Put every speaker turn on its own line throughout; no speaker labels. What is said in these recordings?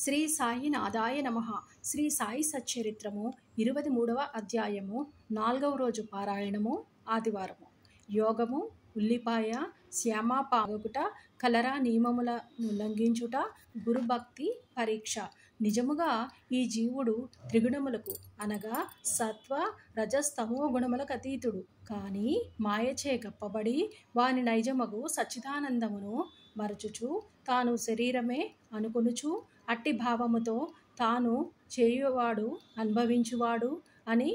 శ్రీ సాయినాథాయ నమః. శ్రీ సాయి సచ్చరిత్రము 23వ అధ్యాయము 4వ రోజు పారాయణము ఆదివారము. యోగము ఉల్లిపాయ శ్యామాపాగకుట కలరా నియమములను ఉల్లంఘించుట గురుభక్తి పరీక్ష. నిజముగా ఈ జీవుడు త్రిగుణములకు అనగా సత్వ రజస్తమో గుణములకు అతీతుడు. కానీ మాయచే గప్పబడి వాని నైజమగు సచ్చిదానందమును మరచుచు తాను శరీరమే అనుకొనుచు అట్టి భావముతో తాను చేయువాడు అనుభవించువాడు అని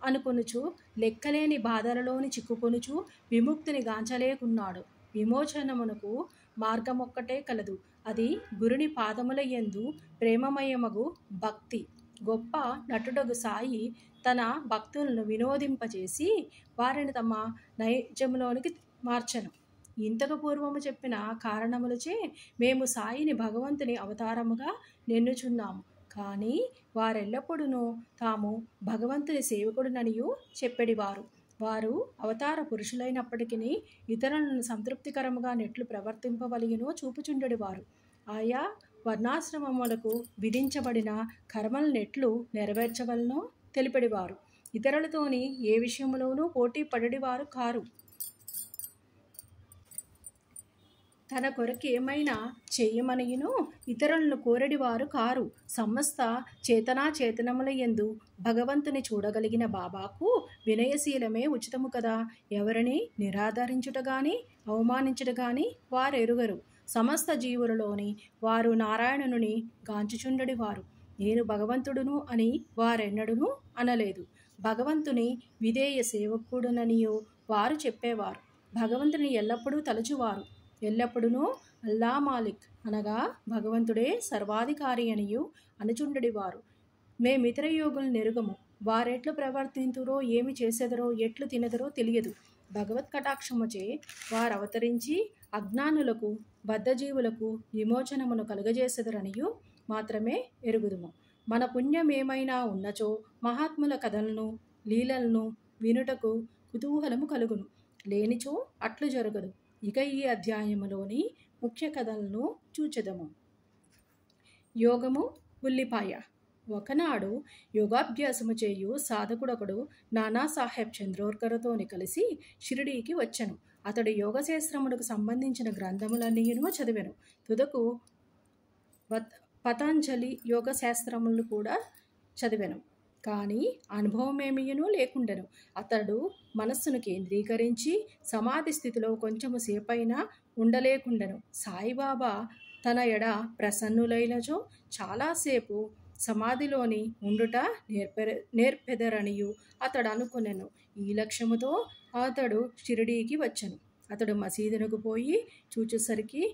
అనుకొనుచు లెక్కలేని బాధలలోని చిక్కుకొనుచు విముక్తిని గాంచలేకున్నాడు. విమోచనమునకు మార్గమొక్కటే కలదు. అది గురుని పాదముల యందు ప్రేమమయమగు భక్తి. గొప్ప నటుడగు సాయి తన భక్తులను వినోదింపచేసి వారిని తమ నైజములోనికి మార్చెను. ఇంతకు పూర్వము చెప్పిన కారణములచే మేము సాయిని భగవంతుని అవతారముగా నెన్నుచున్నాము. కానీ వారెల్లప్పుడూ తాము భగవంతుని సేవకుడుననియు చెప్పెడివారు. వారు అవతార పురుషులైనప్పటికీ ఇతరులను సంతృప్తికరముగా నెట్లు ప్రవర్తింపవలయునో చూపుచుండెడివారు. ఆయా వర్ణాశ్రమములకు విధించబడిన కర్మల నెట్లు నెరవేర్చవలనో తెలిపెడివారు. ఇతరులతోని ఏ విషయములోనూ పోటీ పడేవారు కారు. తన కొరకు ఏమైనా చేయమనియును ఇతరులను కోరెడివారు కారు. సమస్త చేతనాచేతనముల యందు భగవంతుని చూడగలిగిన బాబాకు వినయశీలమే ఉచితము కదా. ఎవరిని నిరాదరించుట గాని అవమానించుట గాని వారెరుగరు. సమస్త జీవులలోని వారు నారాయణుని గాంచుచుండెడివారు. నేను భగవంతుడును అని వారెన్నడూనూ అనలేదు. భగవంతుని విధేయ సేవకుడుననియు వారు చెప్పేవారు. భగవంతుని ఎల్లప్పుడూ తలచువారు. ఎల్లప్పుడూ అల్లా మాలిక్ అనగా భగవంతుడే సర్వాధికారి అనియు అనుచుండెడివారు. మేమితర యోగులు నెరుగము. వారెట్లు ప్రవర్తింతురో ఏమి చేసెదరో ఎట్లు తినెదరో తెలియదు. భగవత్ కటాక్షముచే వారవతరించి అజ్ఞానులకు బద్ధజీవులకు విమోచనమును కలుగజేసెదరనియు మాత్రమే ఎరుగుదుము. మన పుణ్యమేమైనా ఉన్నచో మహాత్ముల కథలను లీలలను వినుటకు కుతూహలము కలుగును. లేనిచో అట్లు జరగదు. ఇక ఈ అధ్యాయములోని ముఖ్య కథలను చూచెదము. యోగము ఉల్లిపాయ. ఒకనాడు యోగాభ్యాసము చేయు సాధకుడొకడు నానాసాహెబ్ చంద్రోర్కర్తోని కలిసి షిరిడీకి వచ్చెను. అతడు యోగశాస్త్రములకు సంబంధించిన గ్రంథములన్నీయును చదివెను. తుదకు పతంజలి యోగశాస్త్రములు కూడా చదివెను. కానీ అనుభవమేమియును లేకుండెను. అతడు మనస్సును కేంద్రీకరించి సమాధి స్థితిలో కొంచెము సేపైనా ఉండలేకుండెను. సాయిబాబా తన ఎడ ప్రసన్నులైనచో చాలాసేపు సమాధిలోని ఉండుట నేర్పెదరనియు అతడు అనుకొనెను. ఈ లక్ష్యముతో అతడు షిరిడీకి వచ్చెను. అతడు మసీదునకు పోయి చూచేసరికి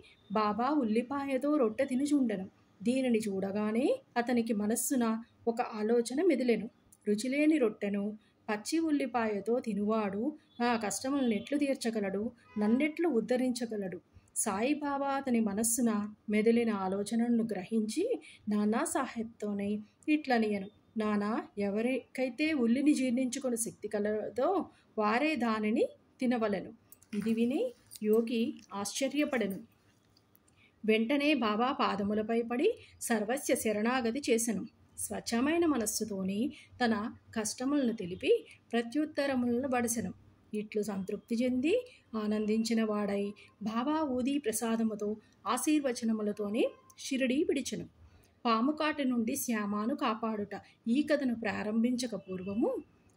బాబా ఉల్లిపాయతో రొట్టె తినుచుండెను. దీనిని చూడగానే అతనికి మనస్సున ఒక ఆలోచన మెదిలెను. రుచిలేని రొట్టెను పచ్చి ఉల్లిపాయతో తినువాడు నా కష్టములను ఎట్లు తీర్చగలడు, నన్నెట్లు ఉద్ధరించగలడు? సాయిబాబా అతని మనస్సున మెదిలిన ఆలోచనను గ్రహించి నానాసాహెబ్తోనే ఇట్లనియను. నానా, ఎవరికైతే ఉల్లిని జీర్ణించుకుని శక్తి కలదో వారే దానిని తినవలెను. ఇది విని యోగి ఆశ్చర్యపడెను. వెంటనే బాబా పాదములపై పడి సర్వస్య శరణాగతి చేసెను. స్వచ్ఛమైన మనస్సుతోని తన కష్టములను తెలిపి ప్రత్యుత్తరములను బడసెను. ఇట్లు సంతృప్తి చెంది ఆనందించిన వాడై బాబా ఊదీ ప్రసాదముతో ఆశీర్వచనములతోనే షిరిడీ విడిచెను. పాముకాటి నుండి శ్యామాను కాపాడుట. ఈ కథను ప్రారంభించక పూర్వము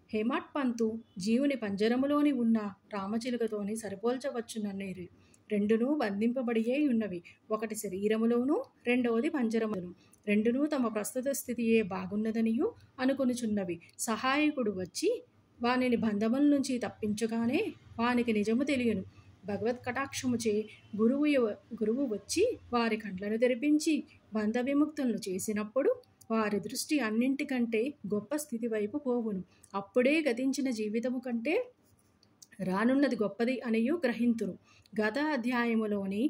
హేమాడ్ పంతు జీవుని పంజరములోని ఉన్న రామచిలుకతోని సరిపోల్చవచ్చుననేరు. రెండునూ బంధింపబడియే ఉన్నవి. ఒకటి శరీరములోను, రెండవది పంజరమును. రెండునూ తమ ప్రస్తుత స్థితియే బాగున్నదనియు అనుకొనుచున్నవి. సహాయకుడు వచ్చి వానిని బంధముల నుంచి తప్పించగానే వానికి నిజము తెలియను. భగవత్ కటాక్షముచే గురువు వచ్చి వారి కండ్లను తెరిపించి బంధ విముక్తులను చేసినప్పుడు వారి దృష్టి అన్నింటికంటే గొప్ప స్థితి వైపు పోవును. అప్పుడే గతించిన జీవితము కంటే రానున్నది గొప్పది అనియు గ్రహింతురు. గత అధ్యాయములోని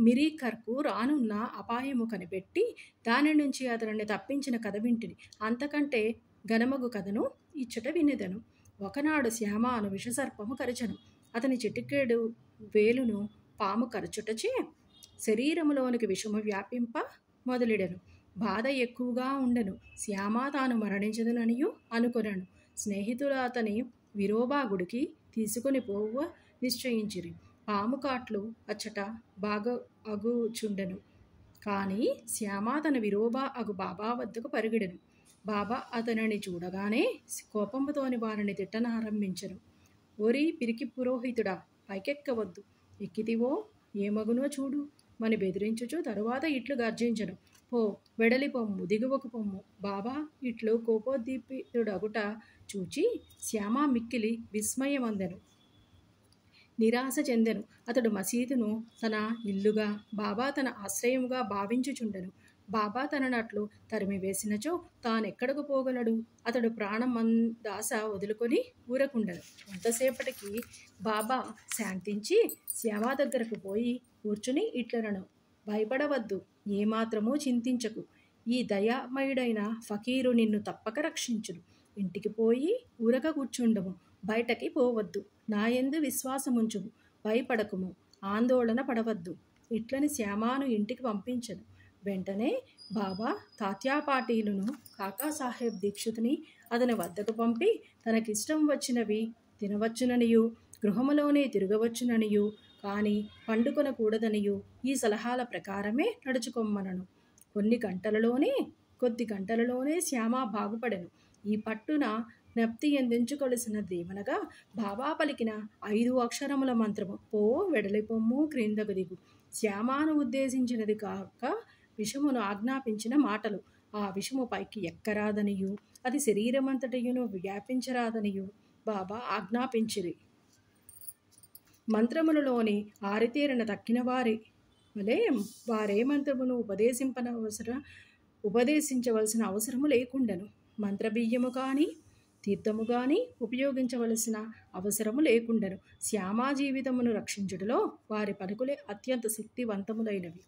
మిరీకర్కు రానున్న అపాయము కనిపెట్టి దాని నుంచి అతనిని తప్పించిన కథ వింటిని. అంతకంటే ఘనమగు కథను ఇచ్చట వినెదను. ఒకనాడు శ్యామ అను విషసర్పము కరచెను. అతని చిటికెడు వేలును పాము కరచుటచే శరీరములోనికి విషము వ్యాపింప మొదలెడెను. బాధ ఎక్కువగా ఉండెను. శ్యామ తాను మరణించదుననియు అనుకొనెను. స్నేహితులు అతని విరోబా గుడికి తీసుకొని పోవ నిశ్చయించిరి. పాము కాట్లు అచ్చట బాగా అగుచుండెను. కానీ శ్యామ తన విరోబా అగు బాబా వద్దకు పరిగెడెను. బాబా అతనిని చూడగానే కోపముతోని వారిని తిట్టనారంభించెను. ఓరి పిరికి పురోహితుడా, పైకెక్కవద్దు, ఎక్కితివో ఏమగునో చూడు మని బెదిరించుచు తరువాత ఇట్లు గర్జించెను. పో, వెడలి పొమ్ము, దిగువకు పొమ్ము. బాబా ఇట్లు కోపోద్దీపితుడగుట చూచి శ్యామ మిక్కిలి విస్మయమందెను, నిరాశ చెందెను. అతడు మసీదును తన ఇల్లుగా, బాబా తన ఆశ్రయముగా భావించుచుండెను. బాబా తననట్లు తరిమివేసినచో తానెక్కడకు పోగలడు? అతడు ప్రాణమందాస వదులుకొని ఊరకుండెను. కొంతసేపటికి బాబా శాంతించి శ్యామ దగ్గరకు పోయి కూర్చుని ఇట్లనను, భయపడవద్దు, ఏమాత్రమూ చింతించకు. ఈ దయామయుడైన ఫకీరు నిన్ను తప్పక రక్షించును. ఇంటికి పోయి ఊరక కూర్చుండము, బయటకి పోవద్దు. నాయందు విశ్వాసముంచుము, భయపడకుము, ఆందోళన పడవద్దు. ఇట్లని శ్యామాను ఇంటికి పంపించను. వెంటనే బాబా తాత్యాపాటీలును కాకాసాహెబ్ దీక్షితుని అతని వద్దకు పంపి తనకిష్టం వచ్చినవి తినవచ్చుననియు గృహములోనే తిరగవచ్చుననియు కానీ పండుకొనకూడదనియు ఈ సలహాల ప్రకారమే నడుచుకొమ్మనను. కొద్ది గంటలలోనే శ్యామ బాగుపడెను. ఈ పట్టున జ్ఞప్తి ఎందించుకొలసిన దేవనగా బాబా పలికిన 5 అక్షరముల మంత్రము, పో, వెడలిపొమ్ము, క్రిందకు దిగు, శ్యామాను ఉద్దేశించినది కాక విషమును ఆజ్ఞాపించిన మాటలు. ఆ విషము పైకి ఎక్కరాదనియు అది శరీరమంతటియును వ్యాపించరాదనియు బాబా ఆజ్ఞాపించిరి. మంత్రములలోని ఆరితేరిన తక్కిన వారి వలె వారే మంత్రమును ఉపదేశించవలసిన అవసరము లేకుండెను. మంత్రబియ్యము కానీ తీర్థము కానీ ఉపయోగించవలసిన అవసరము లేకుండెను. శ్యామా జీవితమును రక్షించుటలో వారి పలుకులే అత్యంత శక్తివంతములైనవి.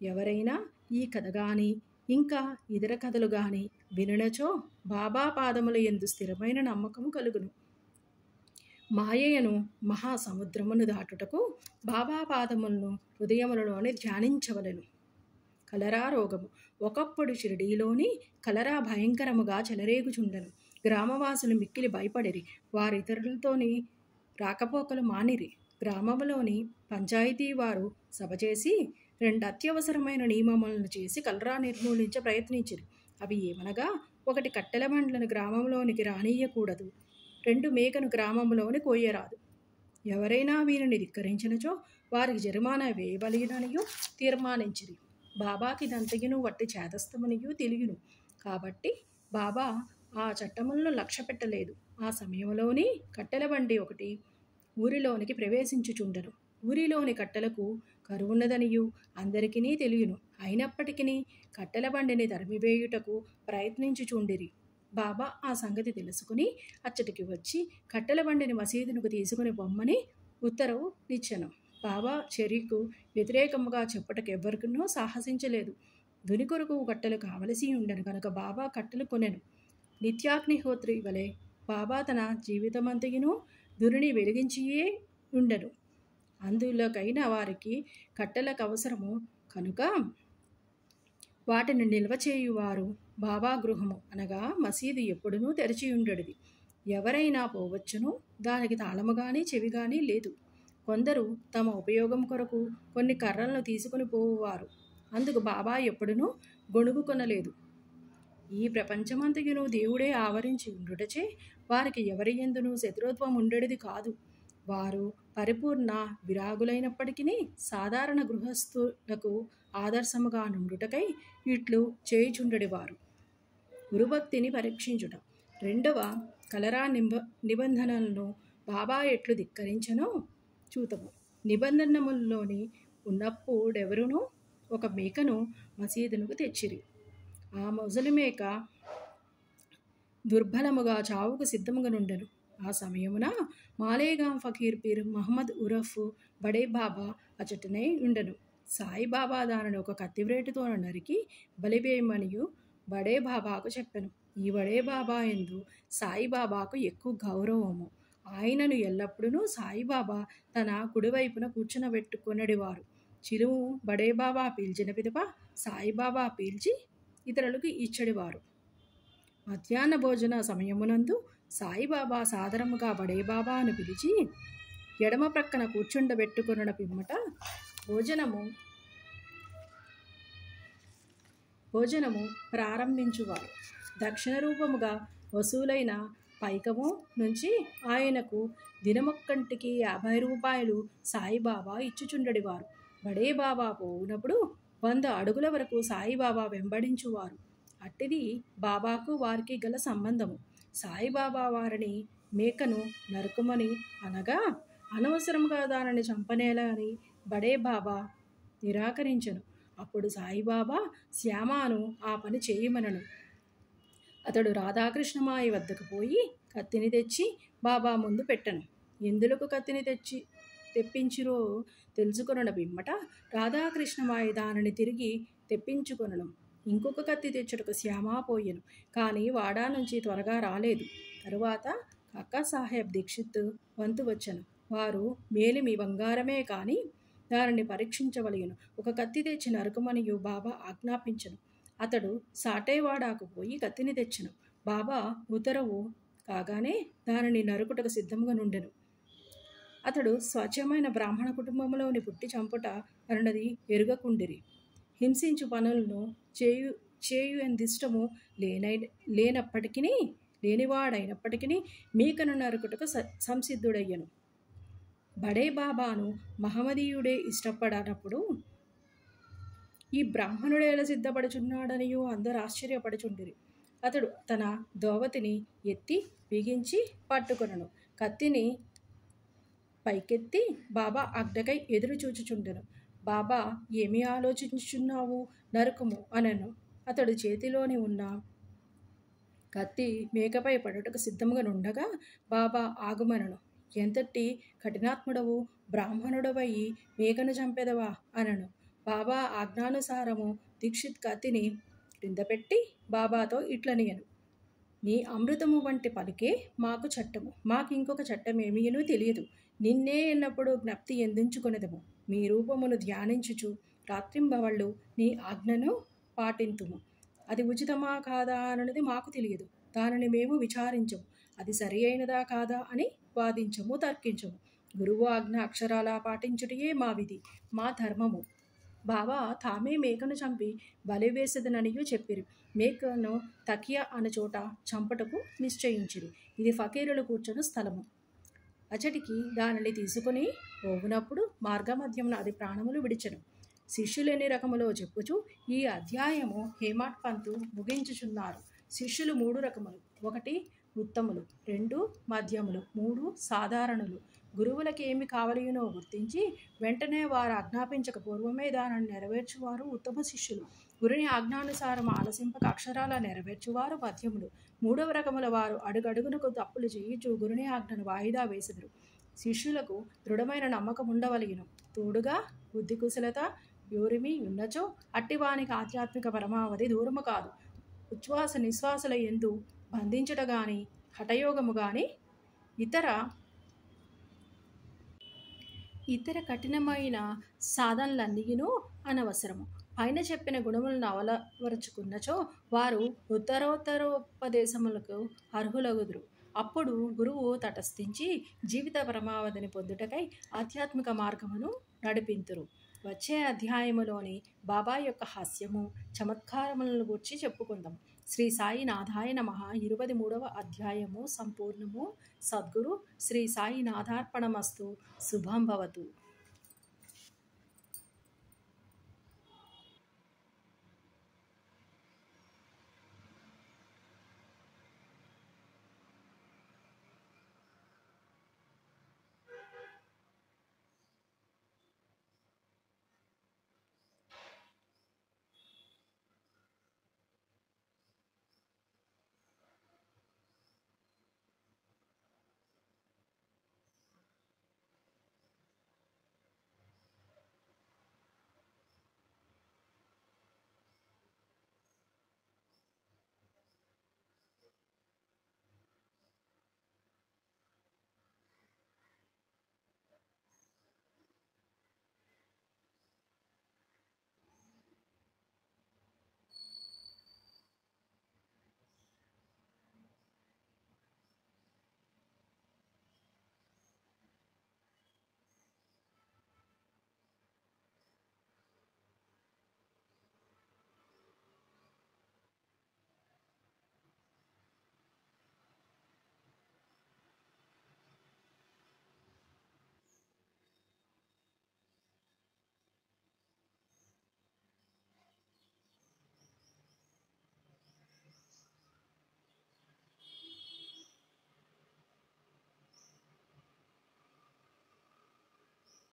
ఎవరైనా ఈ కథ గాని ఇంకా ఇతర కథలు గాని వినునచో బాబా పాదముల యందు స్థిరమైన నమ్మకము కలుగును. మాయయను మహాసముద్రమును దాటుటకు బాబా పాదములను హృదయములలోనే ధ్యానించవలెను. కలరా రోగము. ఒకప్పుడు షిరిడీలోని కలరా భయంకరముగా చెలరేగుచుండెను. గ్రామవాసులు మిక్కిలి భయపడిరి. వారితరులతోని రాకపోకలు మానిరి. గ్రామములోని పంచాయతీ వారు సభ చేసి 2 అత్యవసరమైన నియమములను చేసి కలరా నిర్మూలించ ప్రయత్నించిరి. అవి ఏమనగా, 1 కట్టెల బండ్లను గ్రామంలోనికి రానియ్యకూడదు, 2 మేకను గ్రామంలోని కోయరాదు. ఎవరైనా వీరిని ధిక్కరించినచో వారికి జరిమానా వేయవలెననియు తీర్మానించిరి. బాబాకి దంతయును వట్టి చేదస్తమనియు తెలియను. కాబట్టి బాబా ఆ చట్టములను లక్ష్య పెట్టలేదు. ఆ సమయంలోని కట్టెల బండి ఒకటి ఊరిలోనికి ప్రవేశించుచుండెను. ఊరిలోని కట్టెలకు కరువున్నదనియు అందరికీ తెలియను. అయినప్పటికీ కట్టెల బండిని తరిమివేయుటకు ప్రయత్నించుచుండిరి. బాబా ఆ సంగతి తెలుసుకుని అచ్చటికి వచ్చి కట్టెల బండిని మసీదునకు తీసుకుని పొమ్మని ఉత్తర్వు ఇచ్చెను. బాబా చర్యకు వ్యతిరేకముగా చెప్పుటకు ఎవ్వరికనూ సాహసించలేదు. దుని కొరకు కట్టెలు కావలసి ఉండెను కనుక బాబా కట్టెలు కొనెను. నిత్యాగ్నిహోత్రి వలె బాబా తన జీవితమంతయును దునిని వెలిగించియే ఉండెను. అందులోకైన వారికి కట్టెలకు అవసరము కనుక వాటిని నిల్వ చేయువారు బాబా గృహము అనగా మసీదు ఎప్పుడునూ తెరిచి ఉండేది. ఎవరైనా పోవచ్చును. దానికి తాళము గాని చెవి గాని లేదు. కొందరు తమ ఉపయోగం కొరకు కొన్ని కర్రలను తీసుకుని పోవువారు. అందుకు బాబా ఎప్పుడునూ గొణుగు కొనలేదు. ఈ ప్రపంచమంతయును దేవుడే ఆవరించి ఉండుటచే వారికి ఎవరి యందునూ శత్రుత్వం ఉండేది కాదు. వారు పరిపూర్ణ విరాగులైనప్పటికీ సాధారణ గృహస్థులకు ఆదర్శముగా నుండుటకై ఇట్లు చేయుచుండెడివారు. గురుభక్తిని పరీక్షించుట. 2వ కలరా నిబంధనలను బాబా ఎట్లు ధిక్కరించెనో చూతము. నిబంధనముల్లోని ఉన్నప్పుడెవరునూ ఒక మేకను మసీదునకు తెచ్చిరి. ఆ ముసలి మేక దుర్బలముగా చావుకు సిద్ధముగా నుండెను. ఆ సమయమున మాలేగాం ఫకీర్ పీర్ మహమ్మద్ ఉరఫ్ బడే బాబా అచటనే ఉండెను. సాయిబాబా దానిని ఒక కత్తివ్రేటుతో నరికి బలివేయమనియు బడే బాబాకు చెప్పెను. ఈ బడే బాబా యందు సాయిబాబాకు ఎక్కువ గౌరవము. ఆయనను ఎల్లప్పుడూ సాయిబాబా తన కుడివైపున కూర్చునబెట్టుకొనెడివారు. చిలుము బడే బాబా పీల్చిన పిదప సాయిబాబా పీల్చి ఇతరులకు ఇచ్చడివారు. మధ్యాహ్న భోజన సమయమునందు సాయిబాబా సాదరముగా బడేబాబాను పిలిచి ఎడమ ప్రక్కన కూర్చుండబెట్టుకున్న పిమ్మట భోజనము ప్రారంభించువారు. దక్షిణ రూపముగా వసూలైన పైకము నుంచి ఆయనకు దినమొక్కంటికి 50 రూపాయలు సాయిబాబా ఇచ్చుచుండడివారు. బడేబాబా పోవునప్పుడు 100 అడుగుల వరకు సాయిబాబా వెంబడించువారు. అట్టిది బాబాకు వారికి గల సంబంధము. సాయిబాబా వారిని మేకను నరుకుమని అనగా అనవసరముగా దానిని చంపనేలా అని బడేబాబా నిరాకరించను. అప్పుడు సాయిబాబా శ్యామాను ఆ పని చేయమనను. అతడు రాధాకృష్ణమాయి వద్దకు పోయి కత్తిని తెచ్చి బాబా ముందు పెట్టను. ఎందులకు కత్తిని తెప్పించిరో తెలుసుకొనన పిమ్మట రాధాకృష్ణమాయి దానిని తిరిగి తెప్పించుకొనను. ఇంకొక కత్తి తెచ్చుటకు శ్యామా పోయెను. కానీ వాడా నుంచి త్వరగా రాలేదు. తరువాత కాకాసాహెబ్ దీక్షిత్ వంతు వచ్చెను. వారు మేలిమి బంగారమే కానీ దానిని పరీక్షించవలయను. ఒక కత్తి తెచ్చి నరకమనియు బాబా ఆజ్ఞాపించను. అతడు సాటేవాడాకు పోయి కత్తిని తెచ్చెను. బాబా ఉత్తరవు కాగానే దానిని నరుకుటకు సిద్ధంగా నుండెను. అతడు స్వచ్ఛమైన బ్రాహ్మణ కుటుంబంలోని పుట్టి చంపుట అన్నది ఎరుగకుండిరి. హింసించు పనులను చేయు ఎందిష్టము లేనివాడైనప్పటికీ మీకను నరుకుటకు సంసిద్ధుడయ్యను. బడేబాబాను మహమ్మదీయుడే ఇష్టపడనప్పుడు ఈ బ్రాహ్మణుడు ఎలా సిద్ధపడుచున్నాడనియో అందరూ ఆశ్చర్యపడుచుండిరి. అతడు తన దోవతిని ఎత్తి బిగించి పట్టుకొనను. కత్తిని పైకెత్తి బాబా ఆజ్ఞకై ఎదురు చూచుచుండెను. బాబా ఏమి ఆలోచించుచున్నావు, నరుకుము అనను. అతడు చేతిలోని ఉన్న కత్తి మేకపై పడుటకు సిద్ధంగా నుండగా బాబా ఆగుమనను. ఎంతటి కఠినాత్ముడవు, బ్రాహ్మణుడవయి మేకను చంపెదవా అనను. బాబా ఆజ్ఞానుసారము దీక్షిత్ కత్తిని క్రింద పెట్టి బాబాతో ఇట్లనియను. నీ అమృతము వంటి పలికే మాకు చట్టము, మాకింకొక చట్టమేమీనూ తెలియదు. నిన్నే ఎల్లప్పుడూ జ్ఞప్తి ఎందించుకొనెదము. మీ రూపమును ధ్యానించుచు రాత్రింబవళ్ళు నీ ఆజ్ఞను పాటింతుము. అది ఉచితమా కాదా అన్నది మాకు తెలియదు. దానిని మేము విచారించము. అది సరి అయినదా కాదా అని వాదించము, తర్కించము. గురువు ఆజ్ఞ అక్షరాలా పాటించుటయే మా విధి, మా ధర్మము. బాబా తామే మేకను చంపి బలి వేసేదననియూ చెప్పిరి. మేకను తకియా అను చోట చంపటకు నిశ్చయించిరి. ఇది ఫకీరులు కూర్చొని స్థలము. అచటికి దానిని తీసుకుని పోవునప్పుడు మార్గమధ్యమున అది ప్రాణములు విడిచెను. శిష్యులు ఎన్ని రకములో చెప్పుచు ఈ అధ్యాయము హేమాడ్ పంతు ముగించుచున్నారు. శిష్యులు 3 రకములు. 1 ఉత్తములు, 2 మధ్యములు, 3 సాధారణులు. గురువులకి ఏమి కావలియునో గుర్తించి వెంటనే వారు ఆజ్ఞాపించక పూర్వమే దానిని నెరవేర్చువారు ఉత్తమ శిష్యులు. గురుని ఆజ్ఞానుసారం ఆలసింపక అక్షరాల నెరవేర్చువారు మధ్యములు. 3వ రకముల వారు అడుగడుగునకు తప్పులు చేయుచు గురుని ఆజ్ఞను వాయిదా వేసెదరు. శిష్యులకు దృఢమైన నమ్మకం ఉండవలయును. తోడుగా బుద్ధి కుశలత యోరిమి ఉన్నచో అట్టివానికి ఆధ్యాత్మిక పరమావధి దూరము కాదు. ఉచ్ఛ్వాస నిశ్వాసల యందు బంధించుట గాని హఠయోగము గాని ఇతర కఠినమైన సాధనలన్నీయును అనవసరము. పైన చెప్పిన గుణములను అవలవరుచుకున్నచో వారు ఉత్తరోత్తరోపదేశములకు అర్హులగుదురు. అప్పుడు గురువు తటస్థించి జీవిత పరమావధిని పొందుటకై ఆధ్యాత్మిక మార్గమును నడిపింతురు. వచ్చే అధ్యాయములోని బాబా యొక్క హాస్యము, చమత్కారములను గూర్చి చెప్పుకుందాం. శ్రీ సాయి నాథాయ నమః. 23వ అధ్యాయము సంపూర్ణము. సద్గురు శ్రీ సాయి నాథార్పణమస్తు. శుభం భవతు.